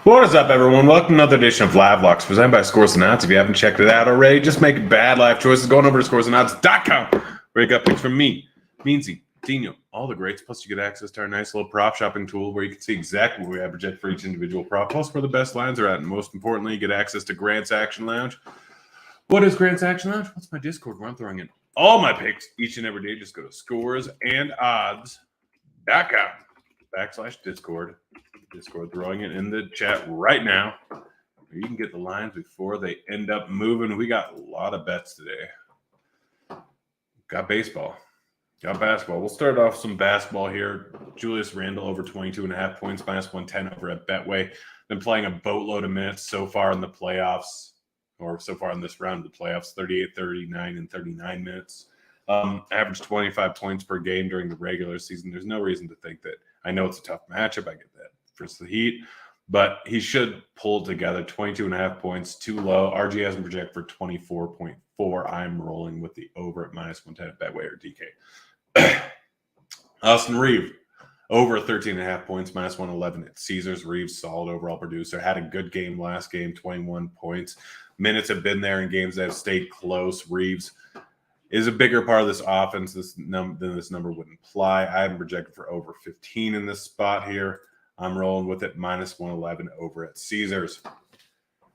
What is up, everyone? Welcome to another edition of Live Locks presented by Scores and Odds. If you haven't checked it out already, just make bad life choices going over to scoresandodds.com where you got picks from me, Meansy, Dino, all the greats. Plus, you get access to our nice little prop shopping tool where you can see exactly what we have projected for each individual prop, plus where the best lines are at. And most importantly, you get access to Grant's Action Lounge. What is Grant's Action Lounge? What's my Discord where I'm throwing in all my picks each and every day? Just go to scoresandodds.com/Discord. Discord, throwing it in the chat right now. You can get the lines before they end up moving. We got a lot of bets today. Got baseball. Got basketball. We'll start off some basketball here. Julius Randle over 22.5 points, -110 over at Betway. Been playing a boatload of minutes so far in the playoffs, or so far in this round of the playoffs, 38, 39, and 39 minutes. Averaged 25 points per game during the regular season. There's no reason to think that. I know it's a tough matchup. I get that versus the Heat, but he should pull together 22.5 points, too low. RG has him project for 24.4. I'm rolling with the over at -110 at Betway or DK. Austin Reeves, over 13.5 points, -111 at Caesars. Reeves, solid overall producer. Had a good game last game, 21 points. Minutes have been there in games that have stayed close. Reeves is a bigger part of this offense than this number would imply. I have him projected for over 15 in this spot here. I'm rolling with it, -111 over at Caesars.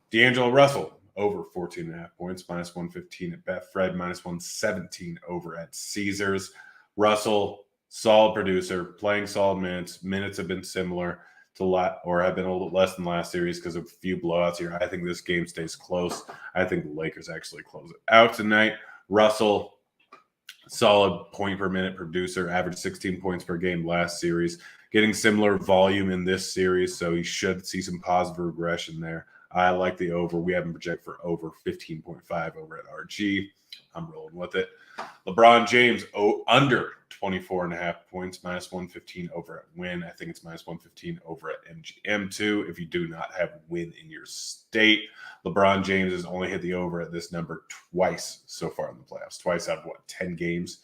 D'Angelo Russell, over 14.5 points, -115 at Betfred, -117 over at Caesars. Russell, solid producer, playing solid minutes. Minutes have been similar to have been a little less than last series because of a few blowouts here. I think this game stays close. I think the Lakers actually close it out tonight. Russell, solid point per minute producer, averaged 16 points per game last series. Getting similar volume in this series, so he should see some positive regression there. I like the over. We have him project for over 15.5 over at RG. I'm rolling with it. LeBron James, under 24.5 points, -115 over at Win. I think it's -115 over at MGM2 if you do not have Win in your state. LeBron James has only hit the over at this number twice so far in the playoffs. Twice out of, 10 games?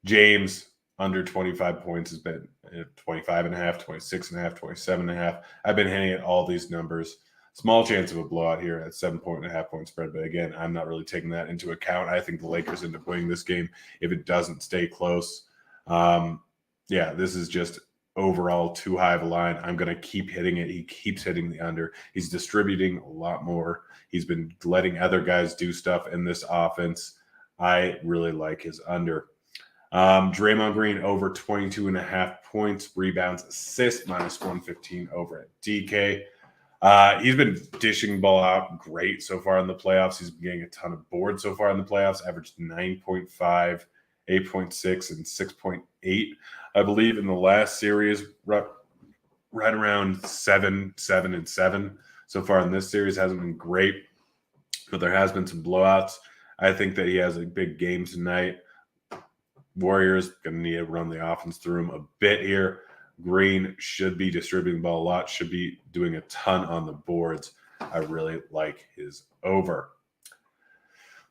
James, under 25 points, has been 25.5, 26.5, 27.5. I've been hitting at all these numbers. Small chance of a blowout here at 7.5 point spread. But again, I'm not really taking that into account. I think the Lakers end up winning this game if it doesn't stay close. This is just overall too high of a line. I'm going to keep hitting it. He keeps hitting the under. He's distributing a lot more. He's been letting other guys do stuff in this offense. I really like his under. Draymond Green, over 22.5 points, rebounds, assists, -115 over at DK. He's been dishing the ball out great so far in the playoffs. He's been getting a ton of boards so far in the playoffs, averaged 9.5, 8.6, and 6.8. I believe in the last series, right around 7, 7, and 7. So far in this series, hasn't been great, but there has been some blowouts. I think that he has a big game tonight. Warriors going to need to run the offense through him a bit here. Green should be distributing the ball a lot, should be doing a ton on the boards. I really like his over.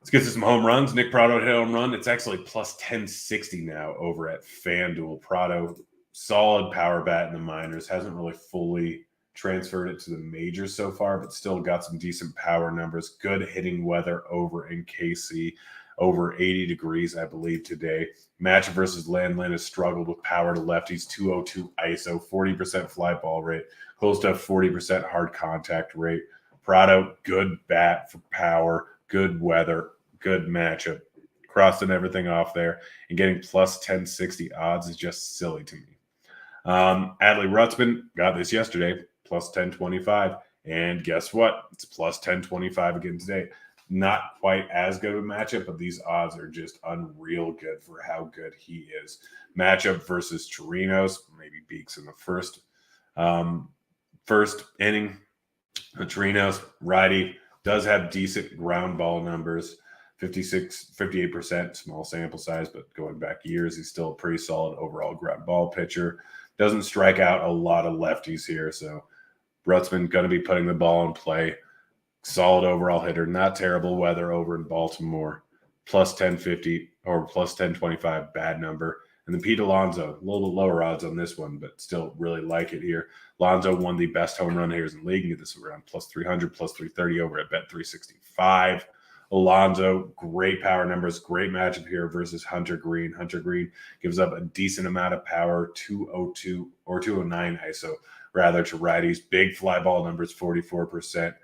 Let's get to some home runs. Nick Prado hit a home run. It's actually +1060 now over at FanDuel. Prado, solid power bat in the minors. Hasn't really fully transferred it to the majors so far, but still got some decent power numbers. Good hitting weather over in KC. Over 80 degrees, I believe, today. Matchup versus Landlin has struggled with power to lefties, 202 ISO, 40% fly ball rate, close to a 40% hard contact rate. Prado, good bat for power, good weather, good matchup. Crossing everything off there and getting +1060 odds is just silly to me. Adley Rutzman, got this yesterday, +1025. And guess what? It's +1025 again today. Not quite as good of a matchup, but these odds are just unreal good for how good he is. Matchup versus Chirinos, maybe Beeks in the first inning. Chirinos, righty, does have decent ground ball numbers, 58%, small sample size, but going back years, he's still a pretty solid overall ground ball pitcher. Doesn't strike out a lot of lefties here, so Rutzman going to be putting the ball in play. Solid overall hitter, not terrible weather over in Baltimore. +1050 or +1025, bad number. And then Pete Alonso, a little lower odds on this one, but still really like it here. Alonso won the best home run hitters in the league. You get this around plus 300, plus 330 over at Bet 365. Alonso, great power numbers, great matchup here versus Hunter Green. Hunter Green gives up a decent amount of power, 202 or 209 ISO, rather, to righties. Big fly ball numbers, 44%.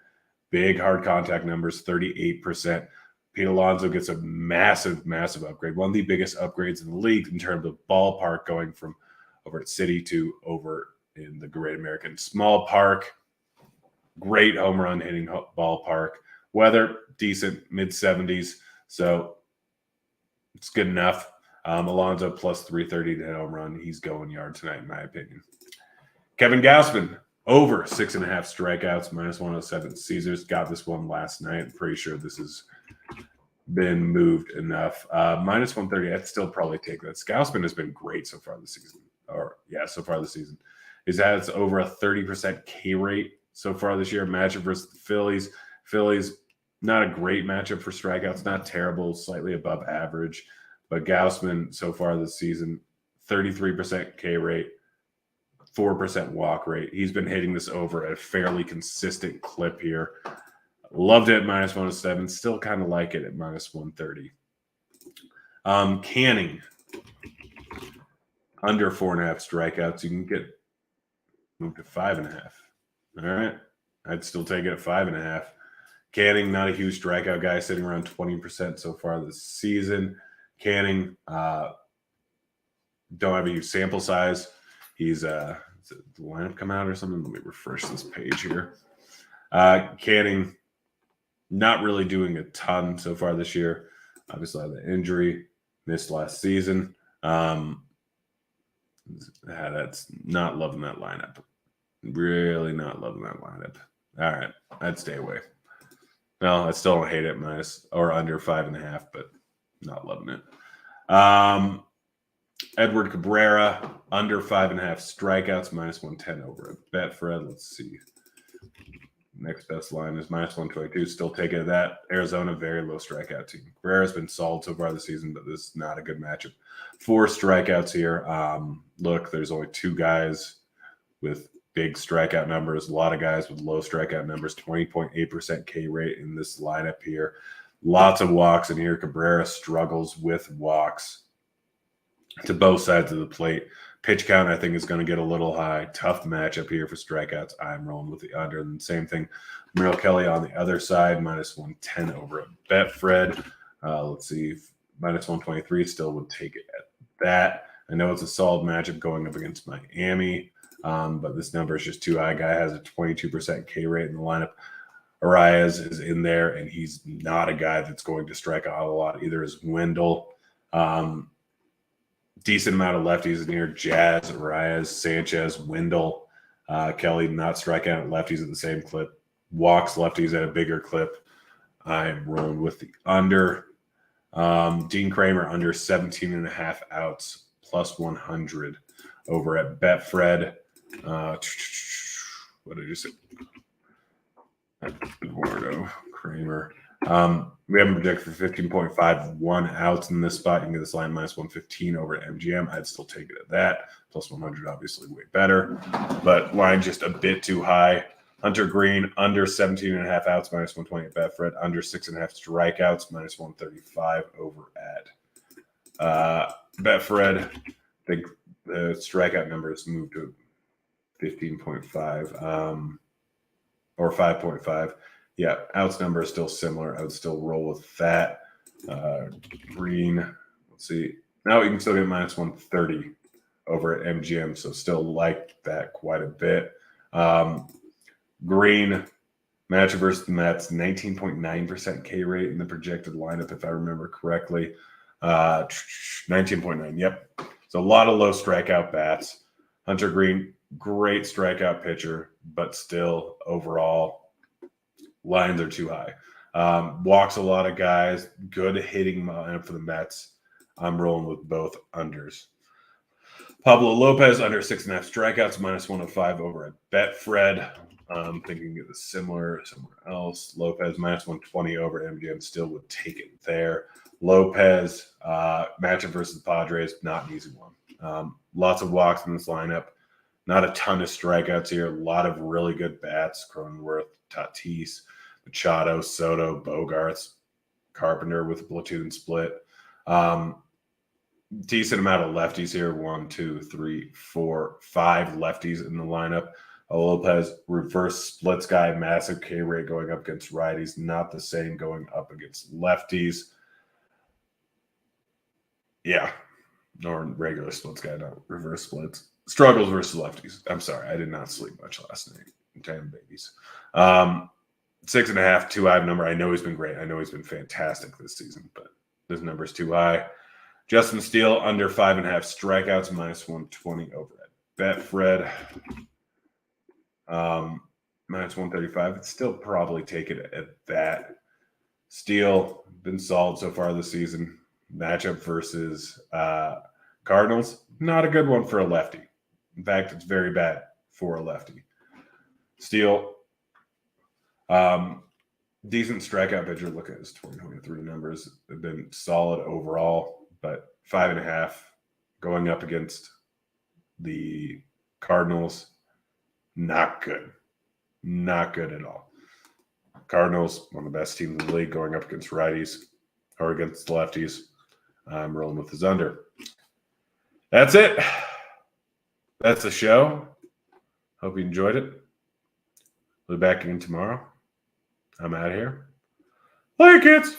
Big hard contact numbers, 38%. Pete Alonso gets a massive, massive upgrade. One of the biggest upgrades in the league in terms of ballpark, going from over at City to over in the Great American Small Park. Great home run hitting ballpark. Weather, decent, mid-70s. So it's good enough. Alonso plus 330 to hit home run. He's going yard tonight, in my opinion. Kevin Gausman, over 6.5 strikeouts, minus 107. Caesars got this one last night. I'm pretty sure this has been moved enough. Minus 130, I'd still probably take that. Gausman has been great so far this season. So far this season. He's had over a 30% K rate so far this year. Matchup versus the Phillies. Phillies, not a great matchup for strikeouts. Not terrible, slightly above average. But Gausman so far this season, 33% K rate, 4% walk rate. He's been hitting this over at a fairly consistent clip here. Loved it at minus 107. Still kind of like it at minus 130. Canning, under 4.5 strikeouts. You can get moved to 5.5. All right. I'd still take it at 5.5. Canning, not a huge strikeout guy, sitting around 20% so far this season. Canning, don't have a huge sample size. He's did the lineup come out or something? Let me refresh this page here. Canning, not really doing a ton so far this year. Obviously, had the injury, missed last season. That's not loving that lineup. Really not loving that lineup. All right, I'd stay away. No, I still don't hate it, minus or under 5.5, but not loving it. Edward Cabrera, under 5.5 strikeouts, minus 110 over at Betfred. Let's see. Next best line is minus 122. Still taking that. Arizona, very low strikeout team. Cabrera's been solid so far this season, but this is not a good matchup. 4 strikeouts here. Look, there's only 2 guys with big strikeout numbers. A lot of guys with low strikeout numbers. 20.8% K rate in this lineup here. Lots of walks in here. Cabrera struggles with walks to both sides of the plate. Pitch count, I think, is going to get a little high. Tough matchup here for strikeouts. I'm rolling with the under. And same thing, Merrill Kelly on the other side, minus 110 over at Betfred. Let's see, minus 123 still would take it at that. I know it's a solid matchup going up against Miami, but this number is just too high. Guy has a 22% K rate in the lineup. Arias is in there, and he's not a guy that's going to strike out a lot. Either is Wendell. Decent amount of lefties in here. Jazz, Arias, Sanchez, Wendell, Kelly not striking out lefties at the same clip. Walks lefties at a bigger clip. I'm rolling with the under. Dean Kramer under 17.5 outs, plus 100 over at Betfred. What did you say? Eduardo Kramer. We have him projected for 15.51 outs in this spot. You can get this line minus 115 over at MGM. I'd still take it at that. Plus 100, obviously, way better. But line just a bit too high. Hunter Green, under 17.5 outs, minus 120 at Betfred. Under 6.5 strikeouts, minus 135 over at Betfred. I think the strikeout number has moved to 15.5 or 5.5. Yeah, outs number is still similar. I would still roll with that. Green, let's see. Now we can still get minus 130 over at MGM, so still like that quite a bit. Green, matchup versus the Mets, 19.9% K rate in the projected lineup, if I remember correctly. 19.9, yep. So a lot of low strikeout bats. Hunter Green, great strikeout pitcher, but still overall lines are too high. Walks a lot of guys. Good hitting lineup for the Mets. I'm rolling with both unders. Pablo Lopez under 6.5 strikeouts, minus 105 over at Betfred. I'm thinking it was similar somewhere else. Lopez minus 120 over MGM still would take it there. Lopez matchup versus the Padres, not an easy one. Lots of walks in this lineup. Not a ton of strikeouts here. A lot of really good bats. Cronenworth, Tatis, Machado, Soto, Bogarts, Carpenter with a platoon split. Decent amount of lefties here. 1, 2, 3, 4, 5 lefties in the lineup. Lopez, reverse splits guy, massive K rate going up against righties. Not the same going up against lefties. Yeah. Or regular splits guy, not reverse splits. Struggles versus lefties. I'm sorry. I did not sleep much last night. Damn babies. 6.5, too high number. I know he's been great. I know he's been fantastic this season, but this number is too high. Justin Steele, under 5.5 strikeouts, minus 120 over at Betfred. Minus 135. I'd still probably take it at that. Steele, been solid so far this season. Matchup versus Cardinals, not a good one for a lefty. In fact, it's very bad for a lefty. Steele, decent strikeout pitcher. Look at his 2023 numbers. They've been solid overall, but 5.5 going up against the Cardinals, not good. Not good at all. Cardinals, one of the best teams in the league, going up against righties or against lefties. I'm rolling with his under. That's it. That's the show. Hope you enjoyed it. We'll be back again tomorrow. I'm out of here. Bye, kids.